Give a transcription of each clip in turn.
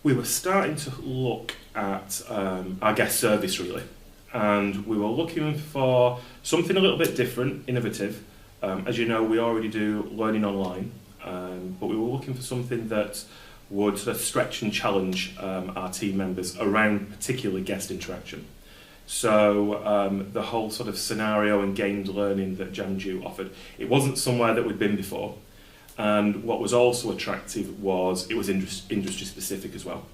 We were starting to look at our guest service really, and we were looking for something a little bit different, innovative. As you know, we already do learning online, but we were looking for something that would sort of stretch and challenge our team members around particularly guest interaction. So the whole sort of scenario and gamed learning that Jamjou offered, it wasn't somewhere that we'd been before. And what was also attractive was it was industry specific as well.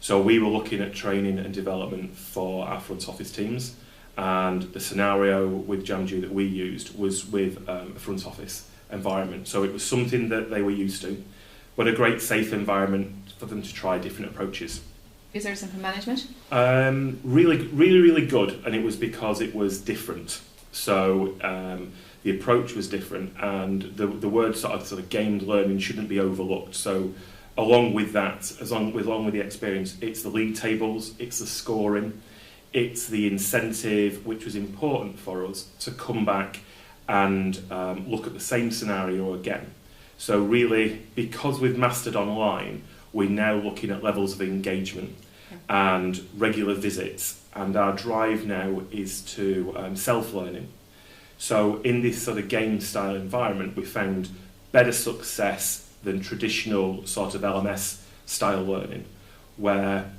So we were looking at training and development for our front office teams, and the scenario with Jamjou that we used was with a front office environment. So it was something that they were used to, but a great safe environment for them to try different approaches. Is there something management? Really good, and it was because it was different. So the approach was different, and the word sort of gamed learning shouldn't be overlooked. So along with that, along with the experience, it's the league tables, it's the scoring, it's the incentive, which was important for us to come back and look at the same scenario again. So really, because we've mastered online, we're now looking at levels of engagement and regular visits, and our drive now is to self-learning. So in this sort of game style environment, we found better success than traditional sort of LMS style learning, where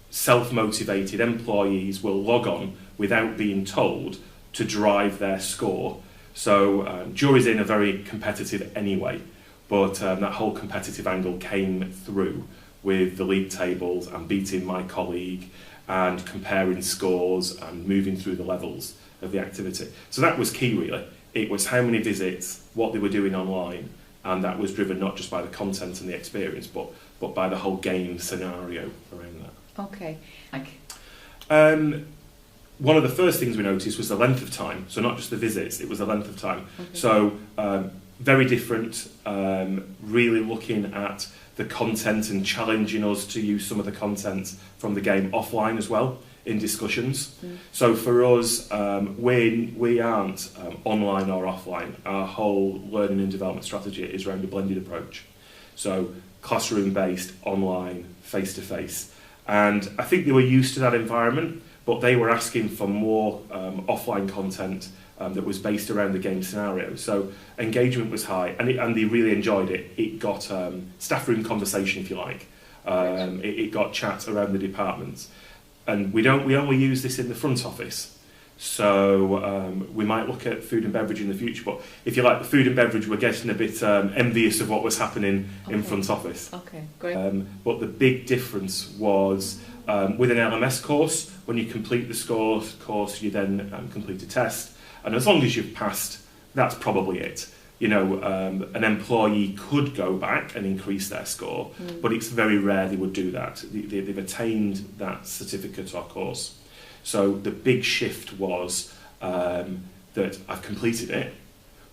self-motivated employees will log on without being told to drive their score. So jury's in are very competitive anyway, but that whole competitive angle came through with the league tables and beating my colleague and comparing scores and moving through the levels of the activity. So that was key really. It was how many visits, what they were doing online, and that was driven not just by the content and the experience, but by the whole game scenario around that. Okay. One of the first things we noticed was the length of time. So not just the visits, it was the length of time. Okay. So very different, really looking at the content and challenging us to use some of the content from the game offline as well in discussions. So for us, we aren't online or offline. Our whole learning and development strategy is around a blended approach. So classroom-based, online, face-to-face. And I think they were used to that environment, but they were asking for more offline content that was based around the game scenario. So engagement was high, and they really enjoyed it. It got staff room conversation, if you like. It got chat around the departments. And we only use this in the front office. So we might look at food and beverage in the future, but if you like the food and beverage, we're getting a bit envious of what was happening in front office. Okay, great. But the big difference was with an LMS course, when you complete the course, you then complete a test. And as long as you've passed, that's probably it. You know, an employee could go back and increase their score, but it's very rare they would do that. They've attained that certificate or course. So the big shift was that I've completed it,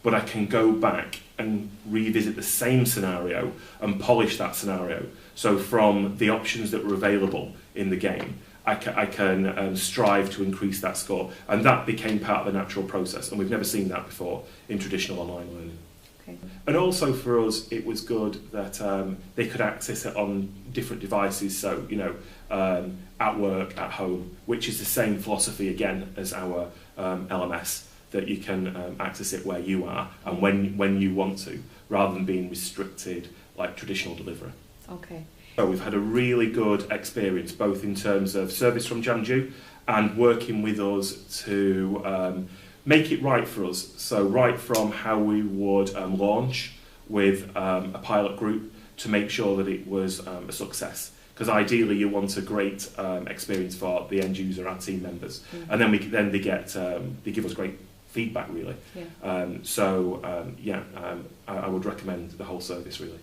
but I can go back and revisit the same scenario and polish that scenario. So from the options that were available in the game, I can strive to increase that score. And that became part of the natural process. And we've never seen that before in traditional online learning. Okay. And also for us, it was good that they could access it on different devices. So, you know, at work, at home, which is the same philosophy again as our LMS, that you can access it where you are and when you want to, rather than being restricted like traditional delivery. Okay. So we've had a really good experience, both in terms of service from Jamjou and working with us to make it right for us. So right from how we would launch with a pilot group to make sure that it was a success. Because ideally you want a great experience for the end user, our team members. And then they give us great feedback really. Yeah. I would recommend the whole service really.